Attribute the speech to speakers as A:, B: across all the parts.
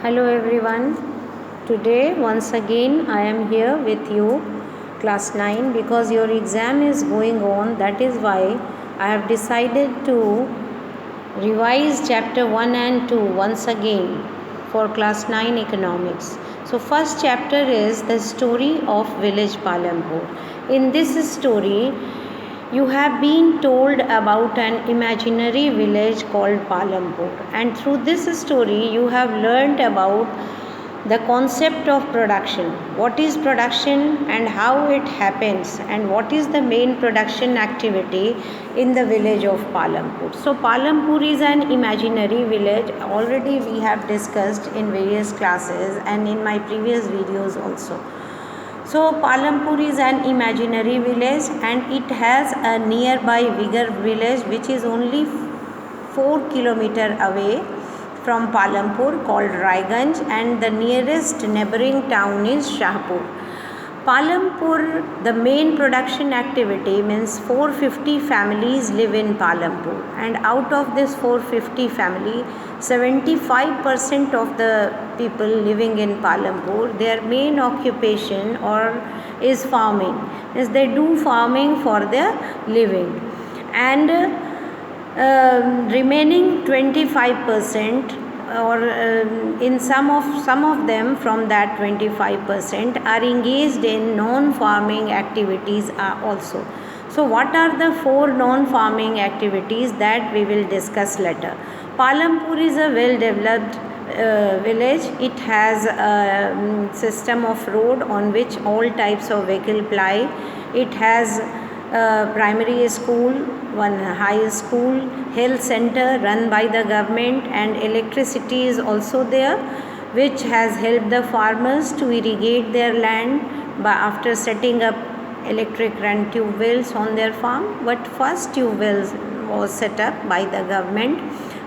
A: Hello everyone. Today once again I am here with you class 9 because your exam is going on. That is why I have decided to revise chapter 1 and 2 once again for class 9 economics. So first chapter is the story of village Palampur. In this story you have been told about an imaginary village called Palampur, and through this story, you have learned about the concept of production. What is production and how it happens, and what is the main production activity in the village of Palampur. So, Palampur is an imaginary village. Already, we have discussed in various classes and in my previous videos also. So Palampur is an imaginary village and it has a nearby bigger village which is only 4 kilometers away from Palampur called Raiganj, and the nearest neighboring town is Shahpur. Palampur, the main production activity means 450 families live in Palampur, and out of this 450 family, 75% of the people living in Palampur, their main occupation is farming. Means they do farming for their living, and remaining 25% or in some of them from that 25% are engaged in non-farming activities also. So what are the 4 non-farming activities that we will discuss later? Palampur is a well-developed village. It has a system of road on which all types of vehicle ply. It has primary school, one high school, health center run by the government, and electricity is also there, which has helped the farmers to irrigate their land after setting up electric run tube wells on their farm. But first tube wells was set up by the government,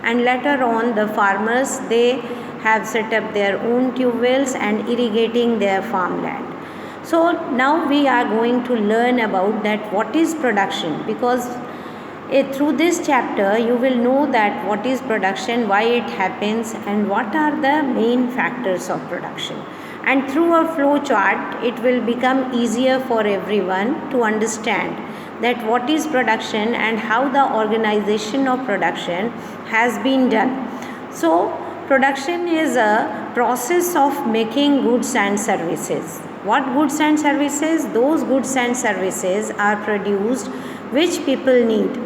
A: and later on the farmers, they have set up their own tube wells and irrigating their farmland. So now we are going to learn about that what is production, because through this chapter you will know that what is production, why it happens, and what are the main factors of production. And through a flow chart it will become easier for everyone to understand that what is production and how the organization of production has been done. So production is a process of making goods and services. What goods and services? Those goods and services are produced which people need.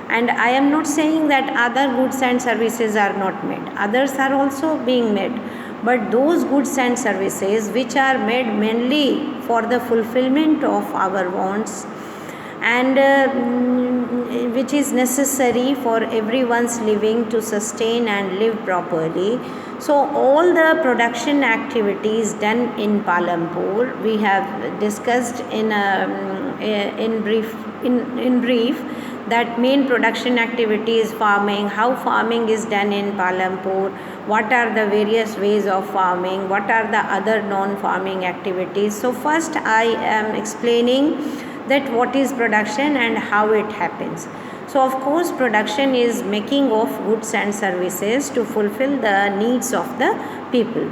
A: And I am not saying that other goods and services are not made. Others are also being made. But those goods and services which are made mainly for the fulfillment of our wants and which is necessary for everyone's living to sustain and live properly. So all the production activities done in Palampur we have discussed in brief that main production activity is farming, how farming is done in Palampur, what are the various ways of farming, what are the other non-farming activities. So first I am explaining that what is production and how it happens. So of course production is making of goods and services to fulfill the needs of the people.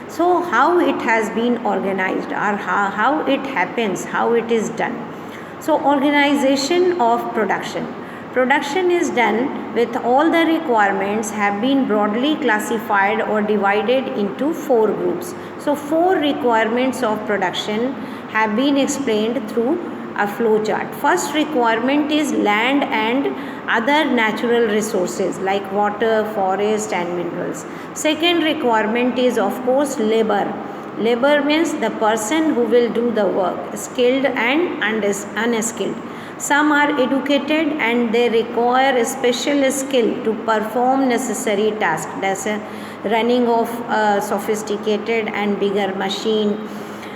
A: So how it has been organized, or how it happens, how it is done. So organization of production. Production is done with all the requirements have been broadly classified or divided into 4 groups. So 4 requirements of production have been explained through a flow chart. First requirement is land and other natural resources like water, forest and minerals. Second requirement is of course labor. Labor means the person who will do the work, skilled and unskilled. Some are educated and they require a special skill to perform necessary tasks. That's a running of a sophisticated and bigger machine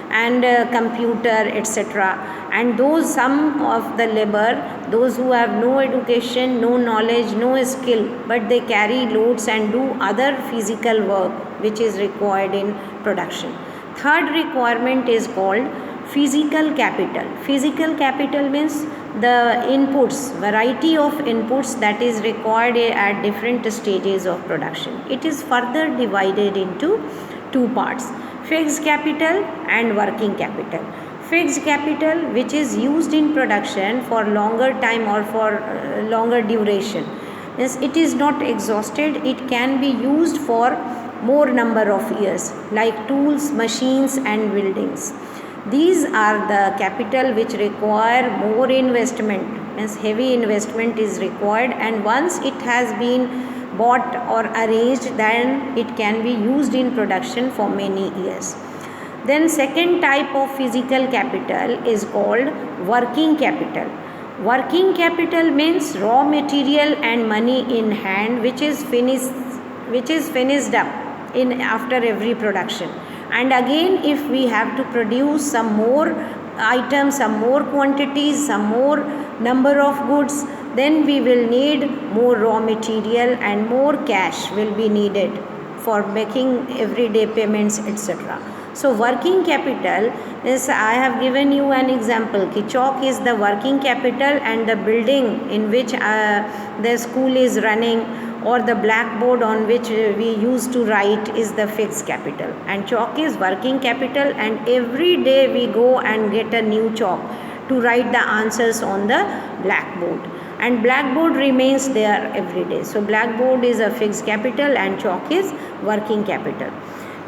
A: and computer, etc. And those some of the labor, those who have no education, no knowledge, no skill, but they carry loads and do other physical work which is required in production. Third requirement is called physical capital. Physical capital means the inputs, variety of inputs that is required at different stages of production. It is further divided into two parts: fixed capital and working capital. Fixed capital, which is used in production for longer time or for longer duration. Yes, it is not exhausted. It can be used for more number of years, like tools, machines and buildings. These are the capital which require more investment, means heavy investment is required, and once it has been bought or arranged, then it can be used in production for many years. Then second type of physical capital is called working capital. Working capital means raw material and money in hand which is finished up in after every production. And again, if we have to produce some more items, some more quantities, some more number of goods, then we will need more raw material and more cash will be needed for making everyday payments, etc. So working capital is, I have given you an example. Ki chalk is the working capital and the building in which the school is running, or the blackboard on which we used to write, is the fixed capital. And chalk is working capital, and every day we go and get a new chalk to write the answers on the blackboard. And blackboard remains there every day. So blackboard is a fixed capital and chalk is working capital.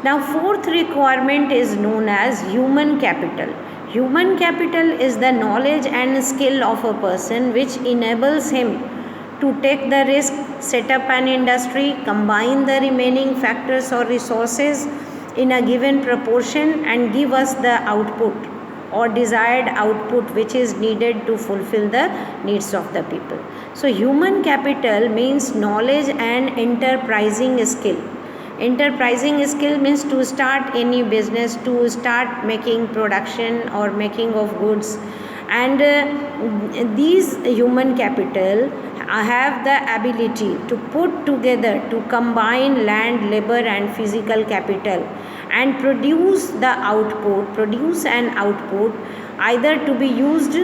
A: Now fourth requirement is known as human capital. Human capital is the knowledge and skill of a person which enables him to take the risk, set up an industry, combine the remaining factors or resources in a given proportion and give us the output or desired output which is needed to fulfill the needs of the people. So human capital means knowledge and enterprising skill. Enterprising skill means to start any business, to start making production or making of goods. And these human capital have the ability to put together, to combine land, labor and physical capital and produce the output, produce an output either to be used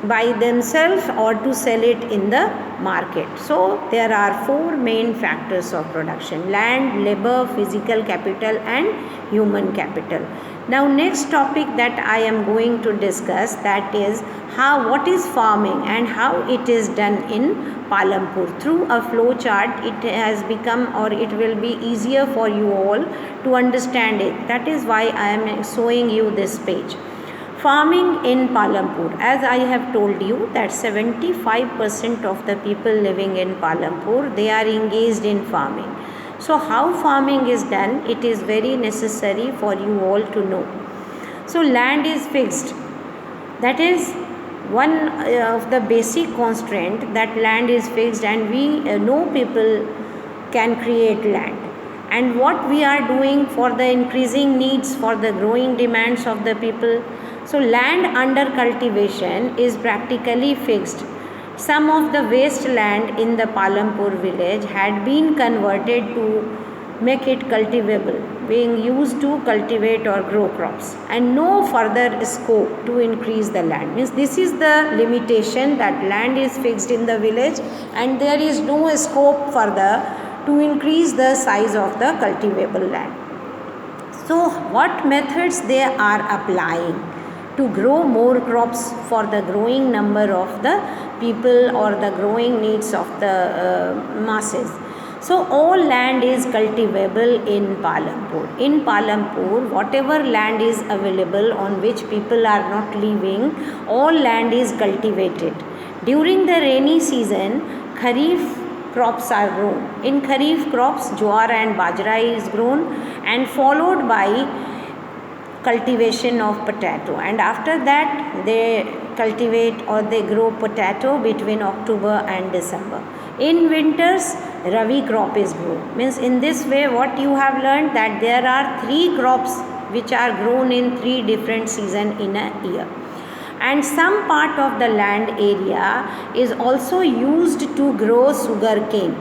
A: by themselves or to sell it in the market. So there are four main factors of production: land, labor, physical capital and human capital. Now next topic that I am going to discuss, that is what is farming and how it is done in Palampur. Through a flow chart it has become, or it will be easier for you all to understand it. That is why I am showing you this page. Farming in Palampur, as I have told you that 75% of the people living in Palampur, they are engaged in farming. So how farming is done, it is very necessary for you all to know. So land is fixed. That is one of the basic constraint, that land is fixed, and we know people can create land. And what we are doing for the increasing needs, for the growing demands of the people. So land under cultivation is practically fixed. Some of the wasteland in the Palampur village had been converted to make it cultivable, being used to cultivate or grow crops, and no further scope to increase the land. Means this is the limitation, that land is fixed in the village and there is no scope further to increase the size of the cultivable land. So what methods they are applying to grow more crops for the growing number of the people or the growing needs of the masses? So all land is cultivable in Palampur. In Palampur, whatever land is available on which people are not living, all land is cultivated. During the rainy season, Kharif crops are grown. In Kharif crops, jowar and bajra is grown, and followed by cultivation of potato, and after that they cultivate or they grow potato between October and December. In winters, Rabi crop is grown. Means in this way what you have learned, that there are three crops which are grown in three different seasons in a year. And some part of the land area is also used to grow sugar cane.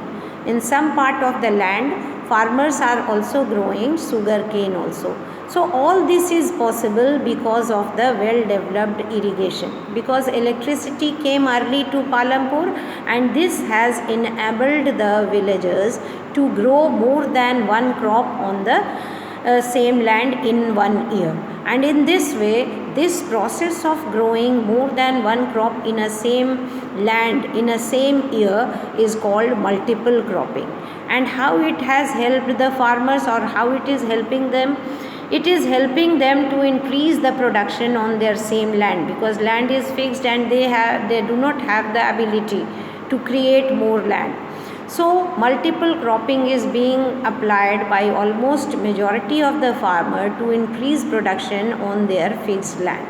A: In some part of the land, farmers are also growing sugar cane also. So all this is possible because of the well developed irrigation, because electricity came early to Palampur, and this has enabled the villagers to grow more than one crop on the same land in 1 year. And in this way, this process of growing more than one crop in a same land in a same year is called multiple cropping. And how it has helped the farmers, or how it is helping them? It is helping them to increase the production on their same land, because land is fixed and they do not have the ability to create more land. So multiple cropping is being applied by almost majority of the farmer to increase production on their fixed land.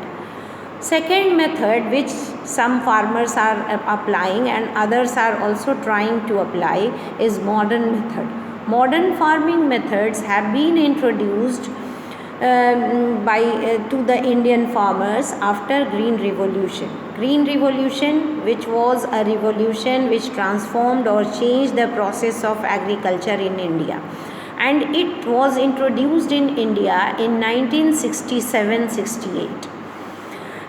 A: Second method which some farmers are applying and others are also trying to apply is modern method. Modern farming methods have been introduced to the Indian farmers after Green Revolution. Green Revolution, which was a revolution which transformed or changed the process of agriculture in India, and it was introduced in India in 1967-68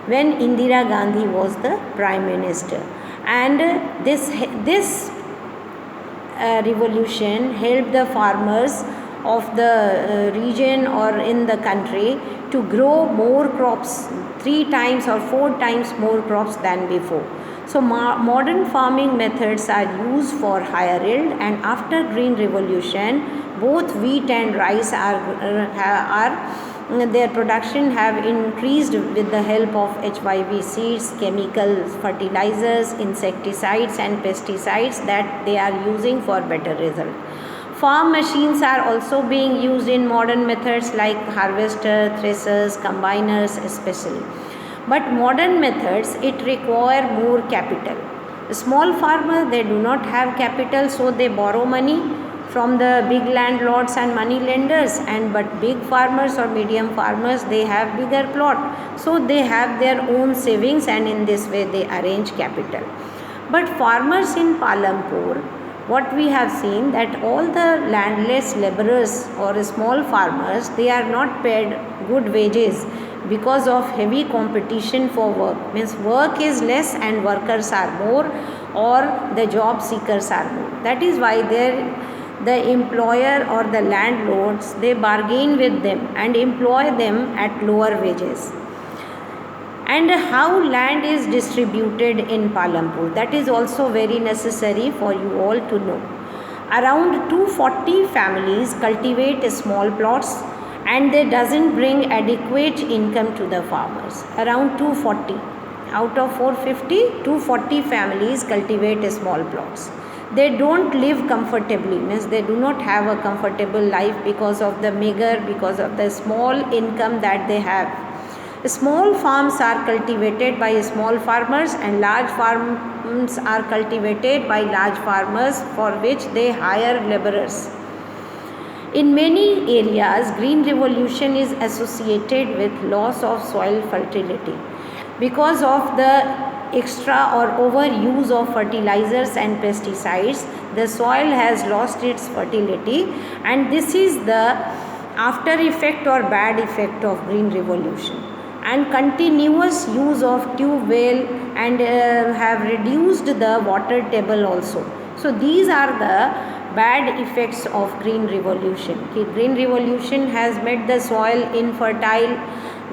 A: when Indira Gandhi was the Prime Minister. And this revolution helped the farmers of the region or in the country to grow more crops, 3 times or 4 times more crops than before. So modern farming methods are used for higher yield, and after Green Revolution, both wheat and rice their production have increased with the help of HYV seeds, chemical fertilizers, insecticides and pesticides that they are using for better result. Farm machines are also being used in modern methods like harvester, threshers, combiners especially. But modern methods, it require more capital. Small farmers, they do not have capital, so they borrow money from the big landlords and money lenders, but big farmers or medium farmers, they have bigger plot, so they have their own savings, and in this way they arrange capital. But farmers in Palampur, what we have seen that all the landless laborers or small farmers, they are not paid good wages because of heavy competition for work. Means work is less and workers are more, or the job seekers are more. That is why the employer or the landlords, they bargain with them and employ them at lower wages. And how land is distributed in Palampur, that is also very necessary for you all to know. Around 240 families cultivate small plots, and they doesn't bring adequate income to the farmers. Around 240 out of 450, 240 families cultivate small plots. They don't live comfortably, means they do not have a comfortable life because of the meager, because of the small income that they have. Small farms are cultivated by small farmers, and large farms are cultivated by large farmers, for which they hire laborers. In many areas, Green Revolution is associated with loss of soil fertility because of the extra or overuse of fertilizers and pesticides. The soil has lost its fertility, and this is the after effect or bad effect of Green Revolution. And continuous use of tube well and have reduced the water table also. So these are the bad effects of Green Revolution. Green Revolution has made the soil infertile,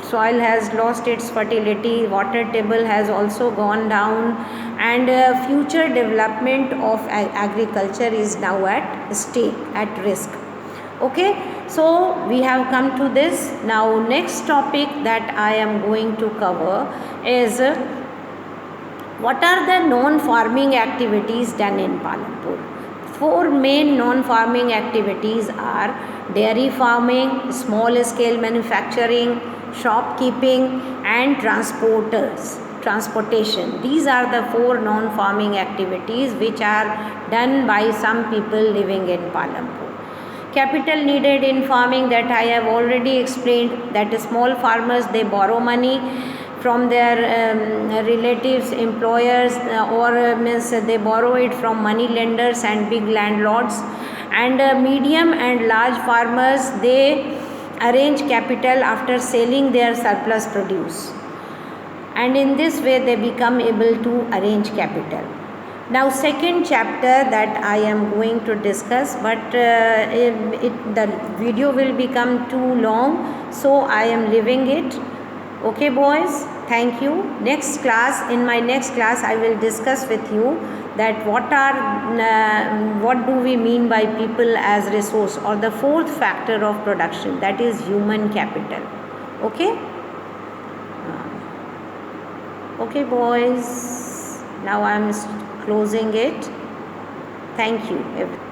A: soil has lost its fertility, water table has also gone down, and future development of agriculture is now at stake, at risk. Okay, so we have come to this. Now next topic that I am going to cover is what are the non-farming activities done in Palampur. 4 main non-farming activities are dairy farming, small scale manufacturing, shopkeeping and transportation. These are the 4 non-farming activities which are done by some people living in Palampur. Capital needed in farming, that I have already explained, that small farmers, they borrow money from their relatives, employers, or means they borrow it from money lenders and big landlords, And medium and large farmers, they arrange capital after selling their surplus produce, and in this way they become able to arrange capital. Now second chapter that I am going to discuss, but the video will become too long, so I am leaving it. Okay boys, thank you. Next class, in my next class I will discuss with you that what do we mean by people as resource, or the fourth factor of production, that is human capital. Okay. Okay boys, now I am closing it. Thank you everyone.